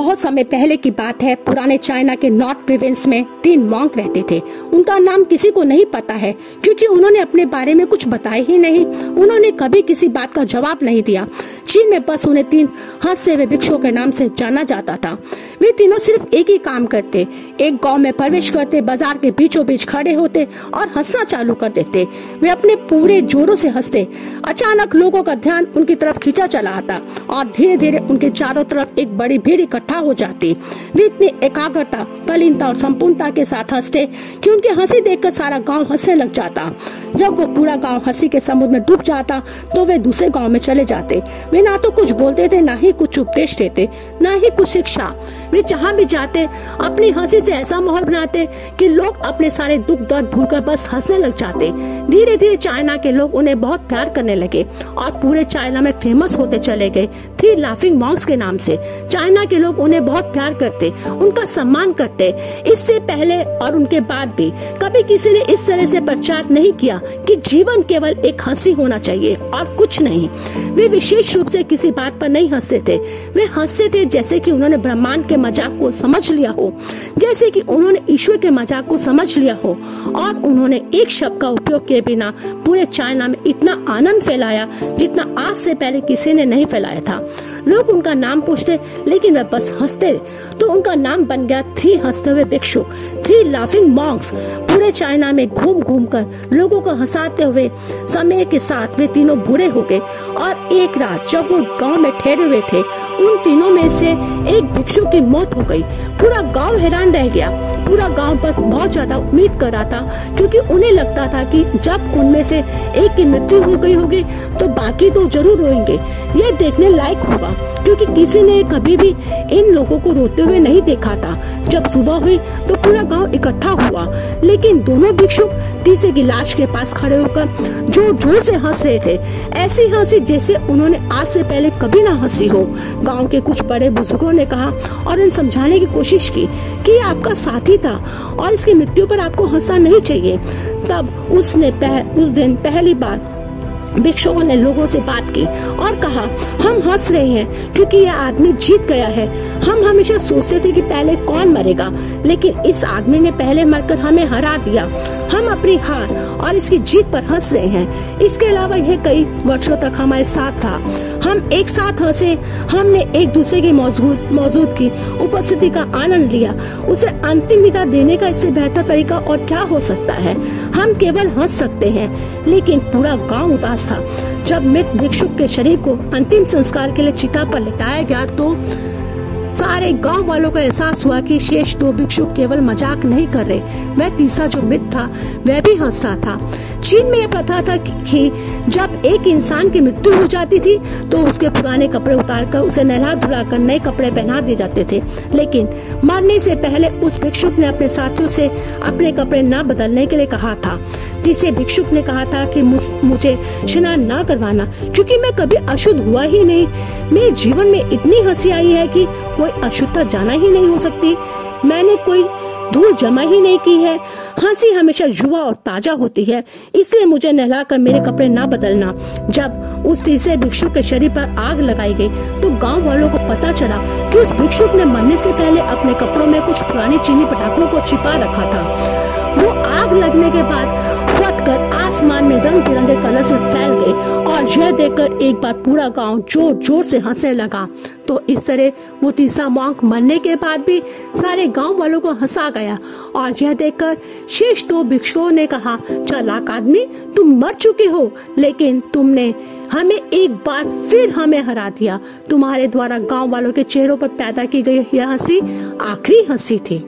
बहुत समय पहले की बात है। पुराने चाइना के नॉर्थ प्रोविंस में 3 मॉन्क रहते थे। उनका नाम किसी को नहीं पता है क्योंकि उन्होंने अपने बारे में कुछ बताया ही नहीं। उन्होंने कभी किसी बात का जवाब नहीं दिया। चीन में बस उन्हें 3 हंसे हुए भिक्षुओं के नाम से जाना जाता था। वे तीनों सिर्फ एक ही काम करते, एक गांव में प्रवेश करते, बाजार के बीचों बीच खड़े होते और हंसना चालू कर देते। वे अपने पूरे जोरों से हंसते। अचानक लोगों का ध्यान उनकी तरफ खींचा चला आता और धीरे धीरे उनके चारों तरफ एक बड़ी भीड़ इकट्ठा हो जाती। वे इतनी एकाग्रता, तल्लीनता और संपूर्णता के साथ हंसते कि उनकी हंसी देखकर सारा गांव हंसने लग जाता। जब वो पूरा गांव हंसी के समुद्र में डूब जाता तो वे दूसरे गांव में चले जाते। वे ना तो कुछ बोलते थे, ना ही कुछ उपदेश देते, ना ही कुछ शिक्षा। वे जहाँ भी जाते अपनी हंसी से ऐसा माहौल बनाते कि लोग अपने सारे दुख दर्द भूलकर बस हंसने लग जाते। धीरे धीरे चाइना के लोग उन्हें बहुत प्यार करने लगे और पूरे चाइना में फेमस होते चले गए 3 लाफिंग मॉन्क्स के नाम से। चाइना के लोग उन्हें बहुत प्यार करते, उनका सम्मान करते। इससे पहले और उनके बाद भी कभी किसी ने इस तरह से प्रचार नहीं किया कि जीवन केवल एक हंसी होना चाहिए और कुछ नहीं। वे विशेष रूप से किसी बात पर नहीं हंसते थे। वे हंसते थे जैसे कि उन्होंने ब्रह्मांड के मजाक को समझ लिया हो, जैसे कि उन्होंने ईश्वर के मजाक को समझ लिया हो और उन्होंने एक शब्द का उपयोग किए बिना पूरे चाइना में इतना आनंद फैलाया जितना आज से पहले किसी ने नहीं फैलाया था। लोग उनका नाम पूछते लेकिन वे बस हंसते, तो उनका नाम बन गया 3 हंसते हुए भिक्षु, 3 लाफिंग मॉन्क्स। पूरे चाइना में घूम घूम कर लोगों को हंसाते हुए समय के साथ वे तीनों बूढ़े हो गए और एक रात जब वो गांव में ठहरे हुए थे, उन तीनों में से एक भिक्षु की मौत हो गई। पूरा गांव हैरान रह गया। पूरा गांव पर बहुत ज्यादा उम्मीद कर रहा था क्योंकि उन्हें लगता था कि जब उनमें से एक की मृत्यु हो गई होगी तो बाकी तो जरूर रोएंगे। यह देखने लायक होगा क्योंकि किसी ने कभी भी इन लोगों को रोते हुए नहीं देखा था। जब सुबह हुई तो पूरा गांव इकट्ठा हुआ, लेकिन दोनों भिक्षुक तीसरे की लाश के पास खड़े होकर जोर जोर से हंस रहे थे। ऐसी हंसी जैसे उन्होंने आज से पहले कभी ना हंसी हो। गांव के कुछ बड़े बुजुर्गों ने कहा और उन्हें समझाने की कोशिश की कि ये आपका साथी था और इसकी मृत्यु पर आपको हंसना नहीं चाहिए। तब उस दिन पहली बार भिक्षुओं ने लोगों से बात की और कहा, हम हंस रहे हैं क्योंकि यह आदमी जीत गया है। हम हमेशा सोचते थे कि पहले कौन मरेगा, लेकिन इस आदमी ने पहले मरकर हमें हरा दिया। हम अपनी हार और इसकी जीत पर हंस रहे हैं। इसके अलावा यह कई वर्षों तक हमारे साथ था। हम एक साथ हंसे, हमने एक दूसरे की मौजूदगी, उपस्थिति का आनंद लिया। उसे अंतिम विदा देने का इससे बेहतर तरीका और क्या हो सकता है। हम केवल हंस सकते हैं, लेकिन पूरा गांव उदास था। जब मृत भिक्षुक के शरीर को अंतिम संस्कार के लिए चिता पर लिटाया गया तो सारे गांव वालों को एहसास हुआ कि शेष 2 भिक्षुक केवल मजाक नहीं कर रहे, वह तीसरा जो मृत था वह भी हंस रहा था। चीन में यह प्रथा था कि जब एक इंसान की मृत्यु हो जाती थी तो उसके पुराने कपड़े उतारकर उसे नहला धुलाकर नए कपड़े पहना दिए जाते थे, लेकिन मरने से पहले उस भिक्षुक ने अपने साथियों से अपने कपड़े न बदलने के लिए कहा था। तीसरे भिक्षुक ने कहा था कि मुझे स्नान न करवाना क्योंकि मैं कभी अशुद्ध हुआ ही नहीं। मेरे जीवन में इतनी हंसी आई है कि कोई अशुद्धता जाना ही नहीं हो सकती। मैंने कोई धूल जमा ही नहीं की है। हंसी हमेशा युवा और ताजा होती है, इसलिए मुझे नहलाकर मेरे कपड़े ना बदलना। जब उस तीसरे भिक्षुक के शरीर पर आग लगाई गई तो गांव वालों को पता चला कि उस भिक्षुक ने मरने से पहले अपने कपड़ों में कुछ पुरानी चीनी पटाखों को छिपा रखा था। वो आग लगने के बाद फटकर आसमान में रंग बिरंगे कलर्स में फैल गए और यह देखकर एक बार पूरा गांव जोर जोर से हंसने लगा। तो इस तरह वो तीसरा मॉन्क मरने के बाद भी सारे गांव वालों को हंसा गया और यह देखकर शेष 2 भिक्षुओं ने कहा, चालाक आदमी, तुम मर चुके हो, लेकिन तुमने हमें एक बार फिर हमें हरा दिया। तुम्हारे द्वारा गांव वालों के चेहरों पर पैदा की गई यह हंसी आखिरी हंसी थी।